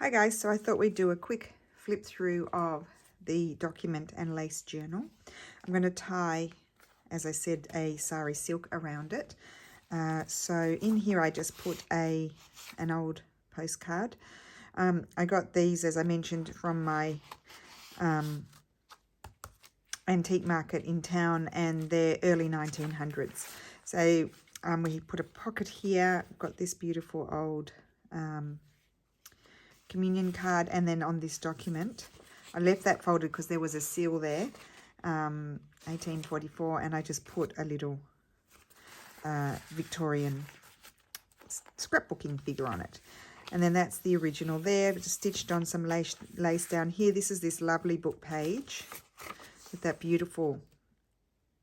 Hi guys, so I thought we'd do a quick flip through of the document and lace journal. I'm going to tie, as I said, a sari silk around it. So in here I just put an old postcard. I got these, as I mentioned, from my antique market in town, and they're early 1900s. So we put a pocket here, got this beautiful old communion card, and then on this document I left that folded because there was a seal there, 1844, and I just put a little Victorian scrapbooking figure on it. And then that's the original there, just stitched on some lace down here. This is this lovely book page with that beautiful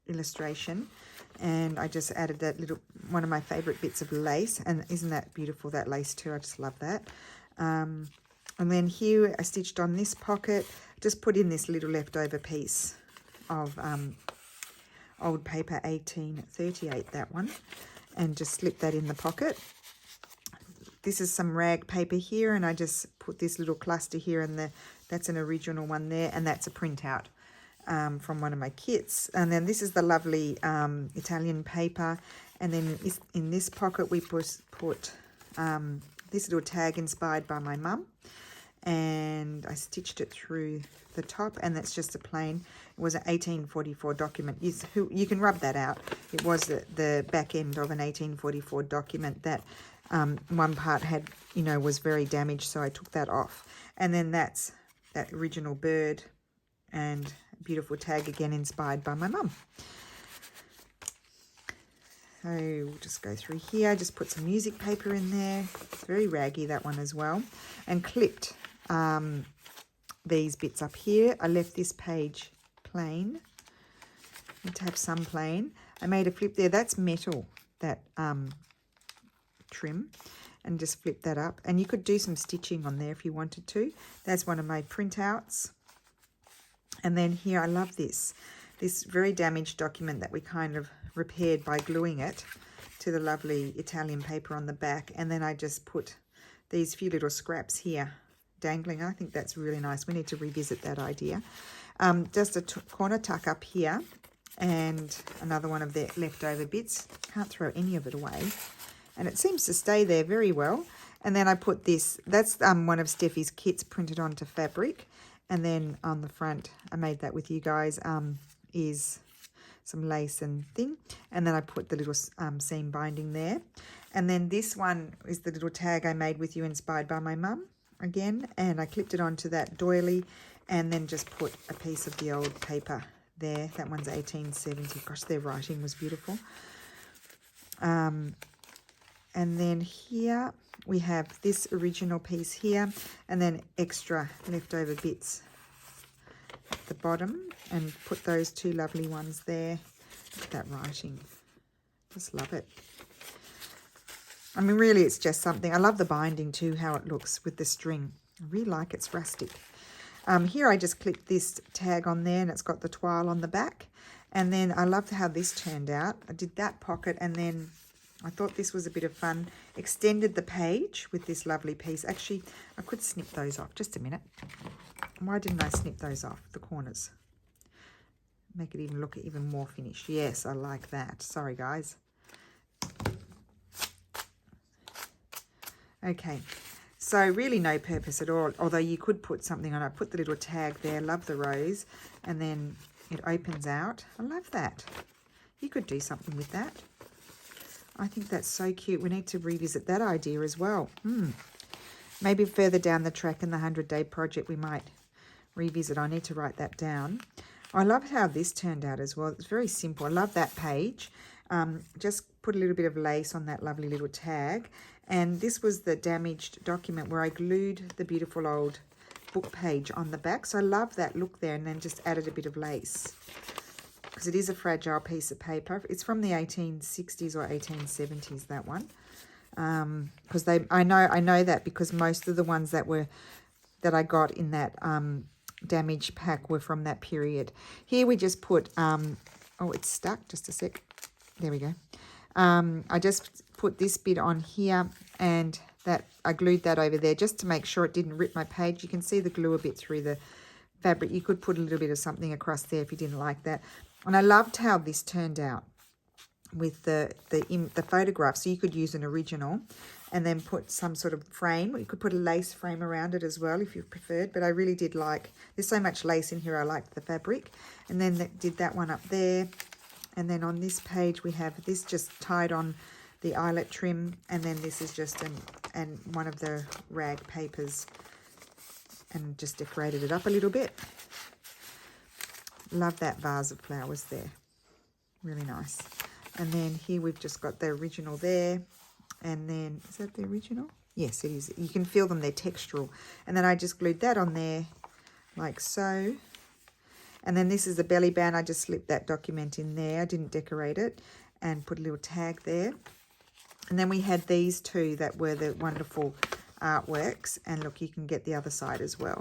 illustration, and I just added that little, one of my favorite bits of lace, and isn't that beautiful, that lace too? I just love that. And then here I stitched on this pocket, just put in this little leftover piece of old paper, 1838, that one, and just slip that in the pocket. This is some rag paper here, and I just put this little cluster here, and that's an original one there, and that's a printout from one of my kits. And then this is the lovely Italian paper, and then in this pocket we put this little tag inspired by my mum, and I stitched it through the top, and that's just a plain, it was an 1844 document. You can rub that out. It was the back end of an 1844 document that one part had, was very damaged, so I took that off. And then that's that original bird, and beautiful tag again inspired by my mum. So we'll just go through here, just put some music paper in there. It's very raggy, that one as well. And clipped these bits up here. I left this page plain. Need to have some plain. I made a flip there. That's metal, that trim. And just flip that up. And you could do some stitching on there if you wanted to. That's one of my printouts. And then here, I love this very damaged document that we kind of repaired by gluing it to the lovely Italian paper on the back. And then I just put these few little scraps here dangling. I think that's really nice. We need to revisit that idea. Just a corner tuck up here, and another one of the leftover bits. Can't throw any of it away, and it seems to stay there very well. And then I put this, that's one of Steffi's kits printed onto fabric. And then on the front, I made that with you guys, is some lace and thing. And then I put the little seam binding there. And then this one is the little tag I made with you, inspired by my mum again. And I clipped it onto that doily, and then just put a piece of the old paper there. That one's 1870. Gosh, their writing was beautiful. And then here we have this original piece here, and then extra leftover bits at the bottom, and put those two lovely ones there. Look at that writing. Just love it. I mean, really, it's just something. I love the binding too, how it looks with the string. I really like it's rustic. Here I just clipped this tag on there, and it's got the toile on the back. And then I loved how this turned out. I did that pocket, and then I thought this was a bit of fun. Extended the page with this lovely piece. Actually, I could snip those off. Just a minute. Why didn't I snip those off, the corners? Make it even look even more finished. Yes, I like that. Sorry, guys. Okay, so really no purpose at all, although you could put something on. I put the little tag there, love the rose, and then it opens out. I love that. You could do something with that. I think that's so cute. We need to revisit that idea as well. Maybe further down the track in the 100-day project we might revisit. I need to write that down. I love how this turned out as well. It's very simple. I love that page. Just put a little bit of lace on that lovely little tag. And this was the damaged document where I glued the beautiful old book page on the back. So I love that look there, and then just added a bit of lace, because it is a fragile piece of paper. It's from the 1860s or 1870s, that one. Because I know that because most of the ones that I got in that damaged pack were from that period. Here we just put oh, it's stuck. Just a sec. There we go. I just put this bit on here, and that I glued that over there just to make sure it didn't rip my page. You can see the glue a bit through the fabric. You could put a little bit of something across there if you didn't like that. And I loved how this turned out with the photograph. So you could use an original and then put some sort of frame. You could put a lace frame around it as well if you preferred, but I really did like, there's so much lace in here, I liked the fabric. And then did that one up there. And then on this page we have this just tied on the eyelet trim, and then this is just one of the rag papers, and just decorated it up a little bit. Love that vase of flowers there, really nice. And then here we've just got the original there. And then, is that the original? Yes, it is. You can feel them, they're textural. And then I just glued that on there like so. And then this is the belly band. I just slipped that document in there. I didn't decorate it, and put a little tag there. And then we had these two that were the wonderful artworks. And look, you can get the other side as well.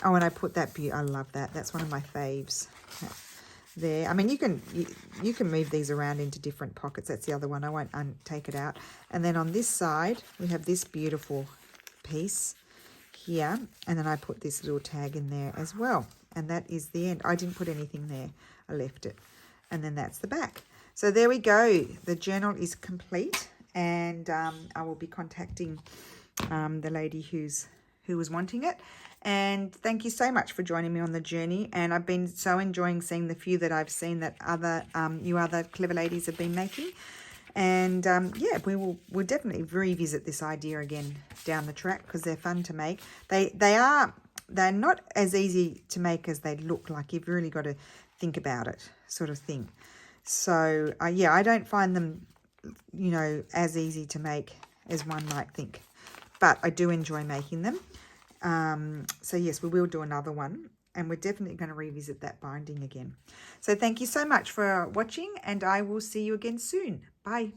Oh, and I put that, I love that. That's one of my faves. There, I mean, you can move these around into different pockets. That's the other one. I won't take it out. And then on this side we have this beautiful piece here, and then I put this little tag in there as well, and that is the end. I didn't put anything there, I left it. And then that's the back. So there we go, the journal is complete, and I will be contacting the lady who was wanting it. And thank you so much for joining me on the journey. And I've been so enjoying seeing the few that I've seen that you other clever ladies have been making. And yeah, we'll definitely revisit this idea again down the track, because they're fun to make. They're not as easy to make as they look. Like, you've really got to think about it, sort of thing. So yeah, I don't find them, you know, as easy to make as one might think, but I do enjoy making them. So yes, we will do another one, and we're definitely going to revisit that binding again. So thank you so much for watching, and I will see you again soon. Bye.